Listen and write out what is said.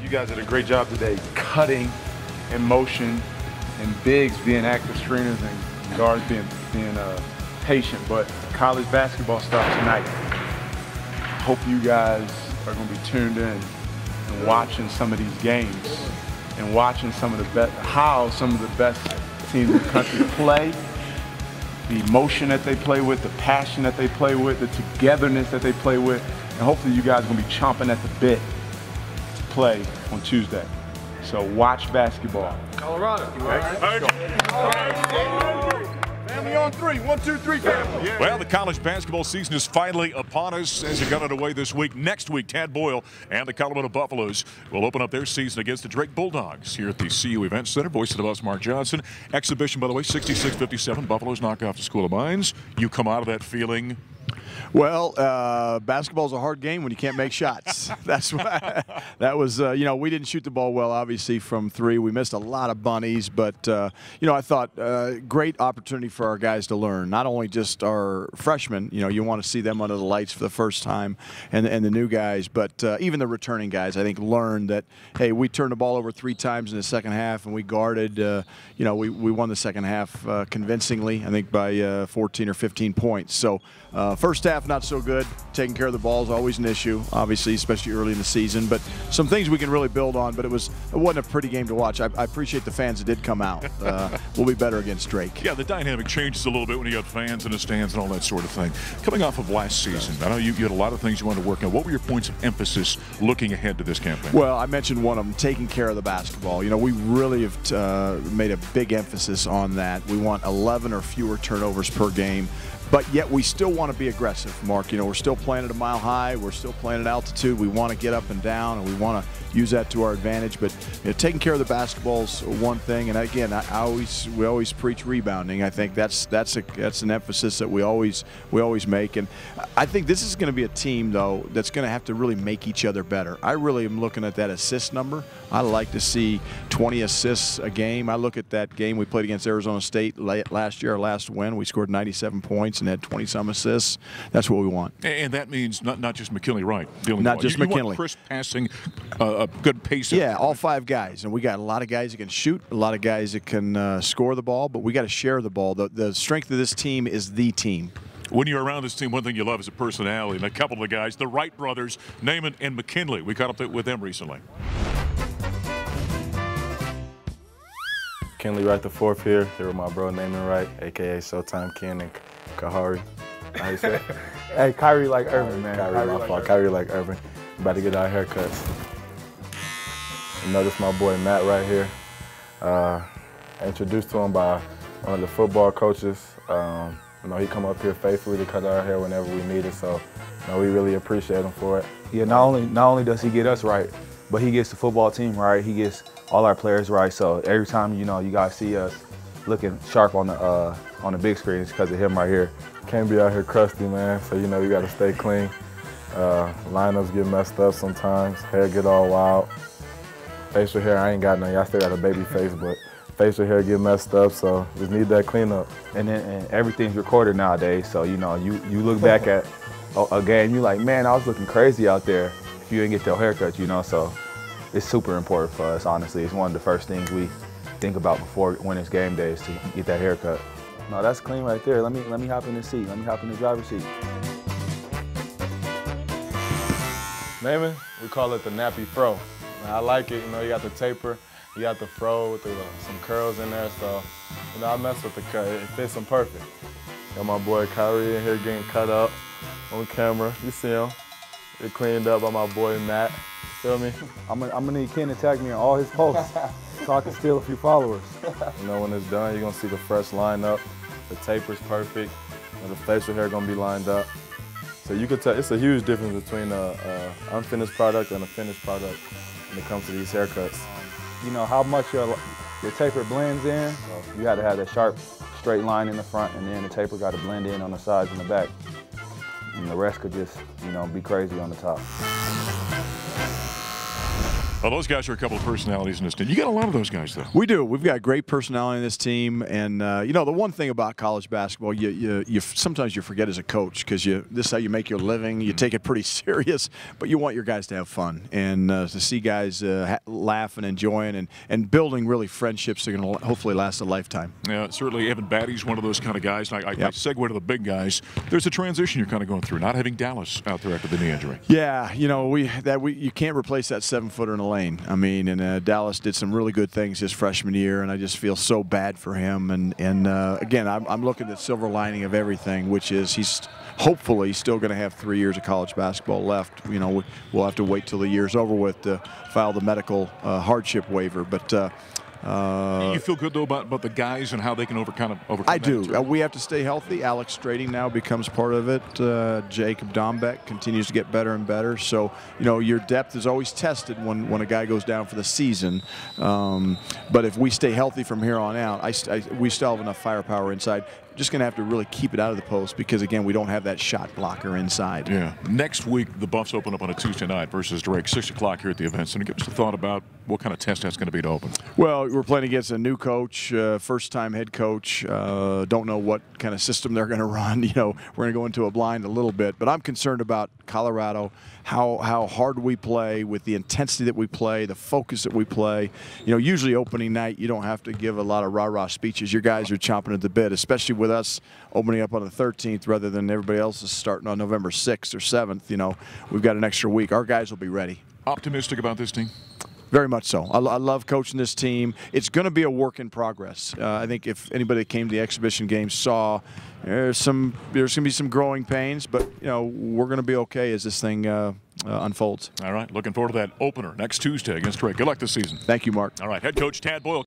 you guys did a great job today cutting in motion and bigs being active screeners and guards being patient. But college basketball starts tonight. Hope you guys are going to be tuned in and watching some of these games and watching some of how some of the best teams in the country play, the emotion that they play with, the passion that they play with, the togetherness that they play with, and hopefully you guys are going to be chomping at the bit to play on Tuesday. So watch basketball. Colorado. Family on three. 1, 2, 3, family. Yeah. Well, the college basketball season is finally upon us as it got underway this week. Next week, Tad Boyle and the Colorado Buffaloes will open up their season against the Drake Bulldogs here at the CU Event Center. Voice of the Buffs, Mark Johnson. Exhibition, by the way, 66-57. Buffaloes knock off the School of Mines. You come out of that feeling? Well, basketball's a hard game when you can't make shots. That's why that was, you know, we didn't shoot the ball well, obviously, from three. We missed a lot of bunnies, but, you know, I thought great opportunity for our guys to learn. Not only just our freshmen, you know, you want to see them under the lights for the first time, and the new guys, but even the returning guys, I think, learned that, hey, we turned the ball over 3 times in the second half, and we guarded, you know, we won the second half convincingly, I think, by 14 or 15 points. So first half, not so good. Taking care of the ball is always an issue, obviously, especially early in the season. But some things we can really build on. But it wasn't a pretty game to watch. I appreciate the fans that did come out. We'll be better against Drake. Yeah, the dynamic changes a little bit when you got fans in the stands and all that sort of thing. Coming off of last season, I know you had a lot of things you wanted to work on. What were your points of emphasis looking ahead to this campaign? Well, I mentioned one of them, taking care of the basketball. You know, we really have made a big emphasis on that. We want 11 or fewer turnovers per game. But yet we still want to be aggressive, Mark. You know, we're still playing at a mile high. We're still playing at altitude. We want to get up and down, and we want to use that to our advantage. But you know, taking care of the basketball is one thing. And again, we always preach rebounding. I think that's an emphasis that we always make. And I think this is going to be a team, though, that's going to have to really make each other better. I really am looking at that assist number. I like to see 20 assists a game. I look at that game we played against Arizona State last year, our last win. We scored 97 points and had 20-some assists. That's what we want. And that means not just McKinley Wright. Not just McKinley. You want crisp passing, a good pace. Yeah, all 5 guys. And we got a lot of guys that can shoot, a lot of guys that can score the ball, but we got to share the ball. The strength of this team is the team. When you're around this team, one thing you love is a personality. And a couple of the guys, the Wright brothers, Naaman and McKinley, we caught up with them recently. McKinley Wright the fourth here with my bro Naaman Wright, a.k.a. Showtime Ken and Kahari. How you say it? Hey, Kyrie like Irvin, man. Kyrie, my fault. Kyrie like Irvin. About to get our haircuts. You know, this is my boy Matt right here. Introduced to him by one of the football coaches. You know, he come up here faithfully to cut our hair whenever we need it, so you know, we really appreciate him for it. Yeah, not only does he get us right, but he gets the football team right. He gets all our players right. So every time, you know, you guys see us looking sharp on the big screen, it's because of him right here. Can't be out here crusty, man. So you know, you got to stay clean. Lineups get messed up sometimes. Hair get all wild. Facial hair, I ain't got none. I still got a baby face, but facial hair get messed up, so just need that cleanup. And everything's recorded nowadays, so you know, you look back at a game, you like, man, I was looking crazy out there if you didn't get your haircut, you know. So it's super important for us, honestly. It's one of the first things we think about before when it's game day is to get that haircut. No, that's clean right there. Let me hop in the seat. Let me hop in the driver's seat. Naaman, we call it the nappy fro. I like it, you know, you got the taper, you got the fro with some curls in there, so, you know, I mess with the cut. It fits him perfect. Got my boy Kyrie in here getting cut up on camera. You see him. Get cleaned up by my boy Matt. Feel me? I'm gonna need Ken to tag me on all his posts so I can steal a few followers. You know, when it's done, you're gonna see the fresh lineup. The taper's perfect. And the facial hair gonna be lined up. So you could tell it's a huge difference between an unfinished product and a finished product when it comes to these haircuts. You know how much your taper blends in. You got to have that sharp, straight line in the front, and then the taper got to blend in on the sides and the back. And the rest could just, you know, be crazy on the top. Well, those guys are a couple of personalities in this team. You got a lot of those guys, though. We do. We've got great personality in this team, and you know, the one thing about college basketball, you sometimes you forget as a coach because this is how you make your living. You take it pretty serious, but you want your guys to have fun and to see guys laugh and enjoying and building really friendships that are going to hopefully last a lifetime. Yeah, certainly. Evan Batty's one of those kind of guys. I segue to the big guys. There's a transition you're kind of going through, not having Dallas out there after the knee injury. Yeah, you know, you can't replace that 7-footer in the lane. I mean, and Dallas did some really good things his freshman year, and I just feel so bad for him. And again, I'm looking at the silver lining of everything, which is he's hopefully still going to have 3 years of college basketball left. You know, we'll have to wait till the year's over with to file the medical hardship waiver, but. You feel good, though, about the guys and how they can overcome I do. that? We have to stay healthy. Alex Strading now becomes part of it. Jacob Dombeck continues to get better and better. So, you know, your depth is always tested when a guy goes down for the season. But if we stay healthy from here on out, we still have enough firepower inside. Just going to have to really keep it out of the post because, again, we don't have that shot blocker inside. Yeah. Next week, the Buffs open up on a Tuesday night versus Drake, 6 o'clock here at the event. So give us a thought about what kind of test that's going to be to open. Well, we're playing against a new coach, first-time head coach. Don't know what kind of system they're going to run. You know, we're going to go into a blind a little bit. But I'm concerned about Colorado, how hard we play, with the intensity that we play, the focus that we play. You know, usually opening night, you don't have to give a lot of rah-rah speeches. Your guys are chomping at the bit, especially with us opening up on the 13th rather than everybody else is starting on November 6th or 7th. You know, we've got an extra week. Our guys will be ready. Optimistic about this team? Very much so. I love coaching this team. It's going to be a work in progress. I think if anybody that came to the exhibition game saw there's going to be some growing pains, but you know, we're going to be okay as this thing unfolds. All right, looking forward to that opener next Tuesday against Drake. Good luck this season. Thank you, Mark. All right, head coach Tad Boyle.